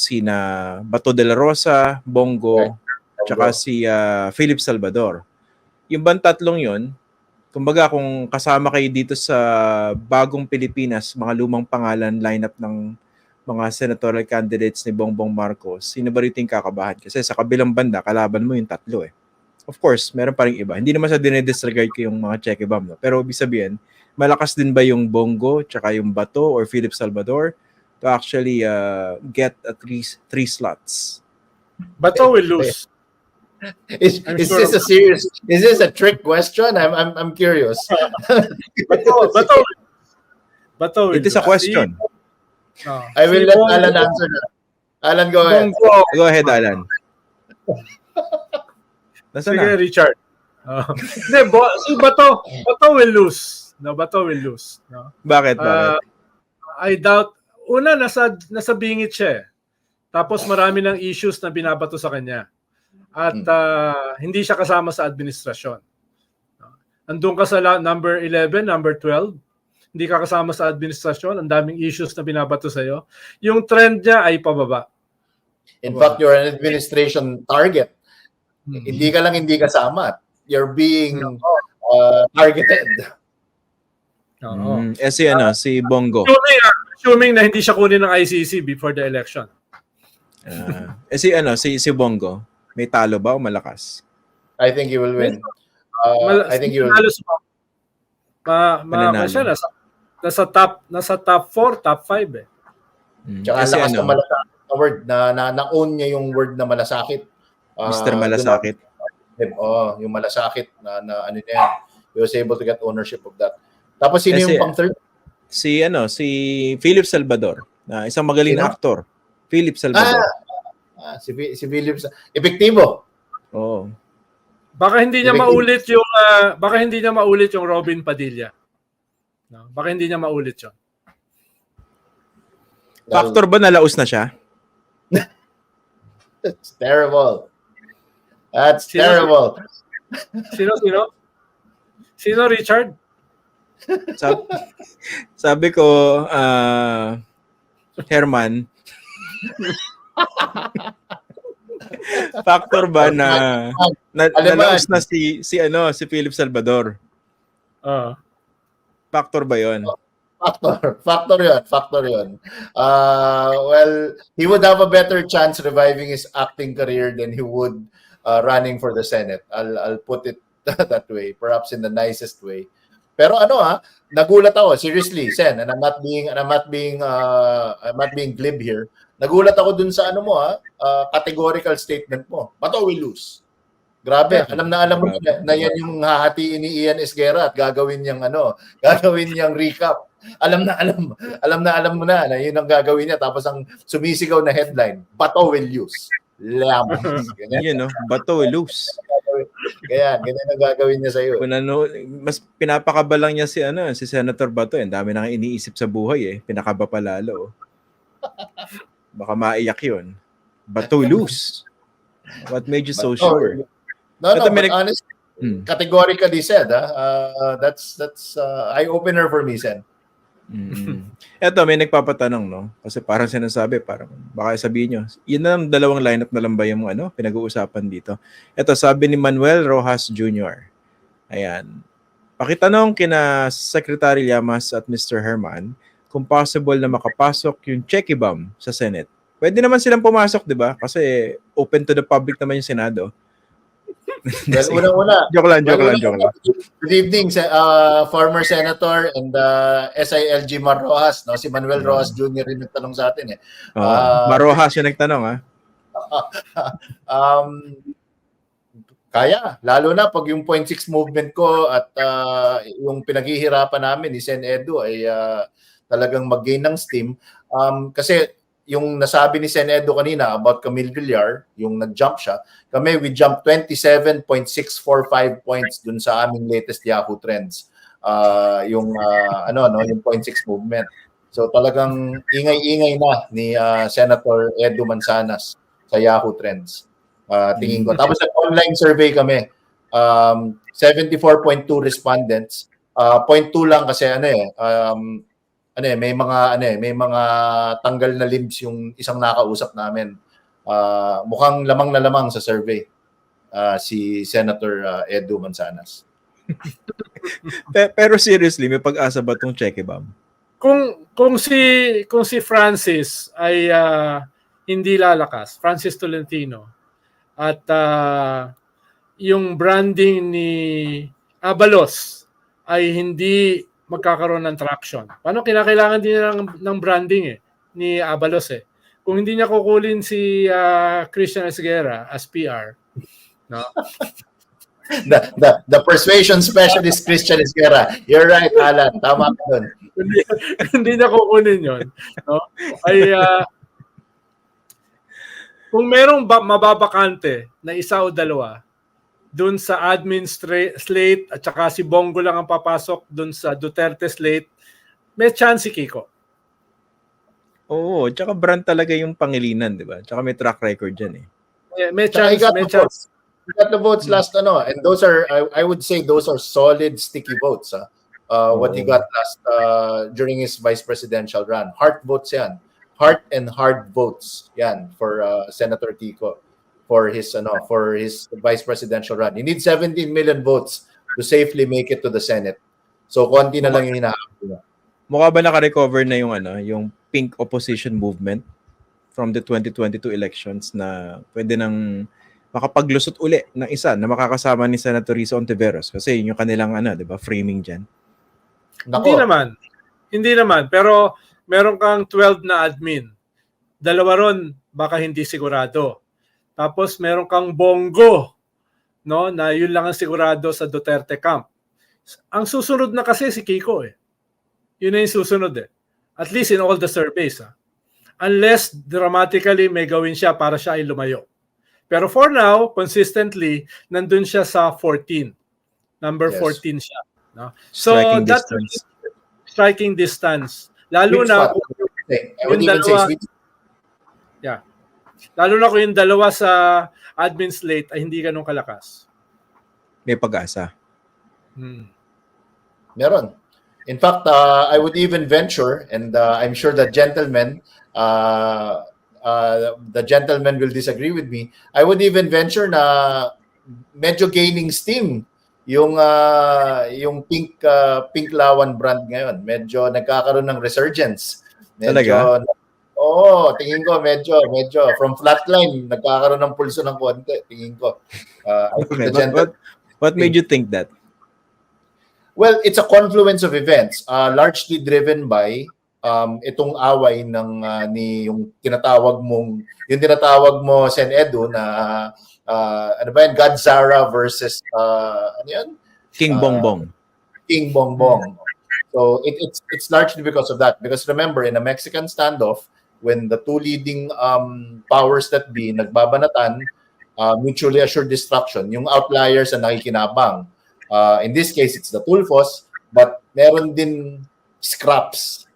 sina Bato de la Rosa, Bongo, tsaka si Philip Salvador. Yung bang tatlong yun, kumbaga kung kasama kayo dito sa bagong Pilipinas, mga lumang pangalan, lineup ng mga senatorial candidates ni Bongbong Marcos, sino ba rito yung kakabahan? Kasi sa kabilang banda, kalaban mo yung tatlo eh. Of course, meron pa rin iba. Hindi naman sa dinedisregard ko yung mga cheque bomb. No? Pero ibig sabihin, malakas din ba yung Bongo, tsaka yung Bato or Philip Salvador to actually get at least 3 slots? Bato will lose. Is this a serious? Is this a trick question? I'm curious. Bato will It is a question. I will let Alan answer that. Alan, go ahead. Go ahead, Alan. Sige, Richard. Si Bato will lose. No, Bato will lose. No? Bakit? I doubt. Una, nasa bingit siya. Tapos marami ng issues na binabato sa kanya. At hindi siya kasama sa administrasyon. Andun ka sa number 11, number 12. Hindi ka kasama sa administrasyon. Ang daming issues na binabato sa'yo. Yung trend niya ay pababa. In fact, you're an administration target. Hindi ka lang hindi kasama. You're being targeted. Si Bongo. Assuming na hindi siya kunin ng ICC before the election. Si Bongo, may talo ba o malakas? I think he will win. I think he will. Nasa top 4, top 5 eh. Tsaka lakas na malasakit na word na-own niya yung word na malasakit. Mr. Malasakit. Yung malasakit na ano niya. He was able to get ownership of that. Tapos sino yung pang third? Si Philip Salvador, isang magaling na aktor. Philip Salvador. Si Philip epektibo. Oo. Baka hindi niya maulit yung Robin Padilla. No? Baka hindi niya maulit 'yon. Factor ba nalaos na siya? That's terrible. That's terrible. Sino, Richard? Sabi ko, Herman, factor ba na nalaos na si Philip Salvador? Factor ba 'yon? Factor yun. Well, he would have a better chance reviving his acting career than he would running for the Senate. I'll put it that way, perhaps in the nicest way. Pero nagulat ako seriously, Sen, and I'm not being glib here. Nagulat ako dun sa categorical statement mo. Bato will lose. Grabe, alam mo na yan yung hahatiin ni Ian Esguerra at gagawin niyang recap. Alam mo na yun ang gagawin niya, tapos ang sumisigaw na headline, Bato will lose. Ganyan. Bato will lose. Ganyan ang gagawin niya sa'yo. Mas pinapakaba lang niya si Senator Bato. Ang dami nang iniisip sa buhay pinakaba pa lalo. Baka maiyak yun. Bato will lose. What made you so sure? No, but honestly, categorically said, that's eye-opener for me, Sen. Eto, may nagpapatanong, no? Kasi parang sinasabi, baka sabihin nyo, yun na ang dalawang lineup na lang ba yung pinag-uusapan dito. Eto, sabi ni Manuel Rojas Jr. Ayan. Pakitanong kina Secretary Llamas at Mr. Herman kung possible na makapasok yung cheque bomb sa Senate. Pwede naman silang pumasok, di ba? Kasi open to the public naman yung Senado. Well, una. Joke lang. Good evening, former senator and SILG Mar Rojas, no? Si Manuel Rojas Jr. rin nagtanong sa atin Mar Rojas yung nagtanong, Kaya, lalo na pag yung 0.6 movement ko at yung pinaghihirapan namin ni Sen Edu ay talagang mag-gain ng steam. Kasi yung nasabi ni Sen Edu kanina about Camille Villar, yung nag-jump siya, we jumped 27.645 points dun sa aming latest Yahoo Trends. Yung 0.6 movement. So talagang ingay-ingay na ni Senator Edu Manzanas sa Yahoo Trends. Tingin ko. Tapos online survey kami. 74.2 respondents. 0.2 lang kasi may mga tanggal na limbs yung isang nakausap namin. Mukhang lamang na lamang sa survey si Senator Edu Manzanas. Pero seriously, may pag-asa ba tong cheque bomb? Kung si Francis ay hindi lalakas, Francis Tolentino, at yung branding ni Abalos ay hindi magkakaroon ng traction. Paano kinakailangan din ng branding ni Abalos Kung hindi niya kukulin si Christian Esguerra as PR, no? The persuasion specialist Christian Esguerra. You're right, Alan. Tama ka dun. Hindi niya kukunin yun. No? Ay, kung merong mababakante na isa o dalawa dun sa admin slate at saka si Bongo lang ang papasok dun sa Duterte slate, may chance si Kiko. Oo, tsaka brand talaga yung Pangilinan, di ba? Tsaka may track record dyan May chance. We got the votes last and those are I would say those are solid sticky votes. What he got last during his vice presidential run. Heart votes yan. Heart and hard votes yan for Senator Kiko for his vice presidential run. He needs 17 million votes to safely make it to the Senate. So konti na lang yung hinahabol niya. Mukha ba naka-recover na yung pink opposition movement from the 2022 elections na pwede nang makapaglusot uli ng isa na makakasama ni Senator Risa Ontiveros kasi yun yung kanilang 'di ba, framing diyan. Hindi naman, pero meron kang 12 na admin. Dalawa ron baka hindi sigurado. Tapos meron kang Bongo, no, na yun lang ang sigurado sa Duterte camp. Ang susunod na kasi si Kiko Yun na yung susunod At least in all the surveys. Unless dramatically may gawin siya para siya ay lumayo. Pero for now, consistently, nandun siya sa 14. Number 14 siya. No? So that's striking distance. Lalo na lalo na kung yung dalawa sa admin slate ay hindi ganun kalakas. May pag-asa. Meron. In fact, I would even venture, and I'm sure the gentlemen will disagree with me. I would even venture na medyo gaining steam yung Pink Lawan brand ngayon. Medyo nagkakaroon ng resurgence. Talaga? Tingin ko medyo from flatline nagkakaroon ng pulso ng konti, tingin ko. What made you think that? Well, it's a confluence of events, largely driven by itong away ni yung tinatawag mo Sen Edu na Godzara versus King Bongbong. King Bongbong. So it's largely because of that. Because remember, in a Mexican standoff, when the two leading powers that be nagbabanatan, mutually assured destruction, yung outliers ang nakikinabang. In this case, it's the Tulfos, but meron din scraps.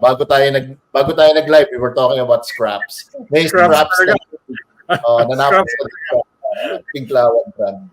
Bago tayo nag-live, we were talking about scraps. May scraps na nanapos sa Pink Lawan brand.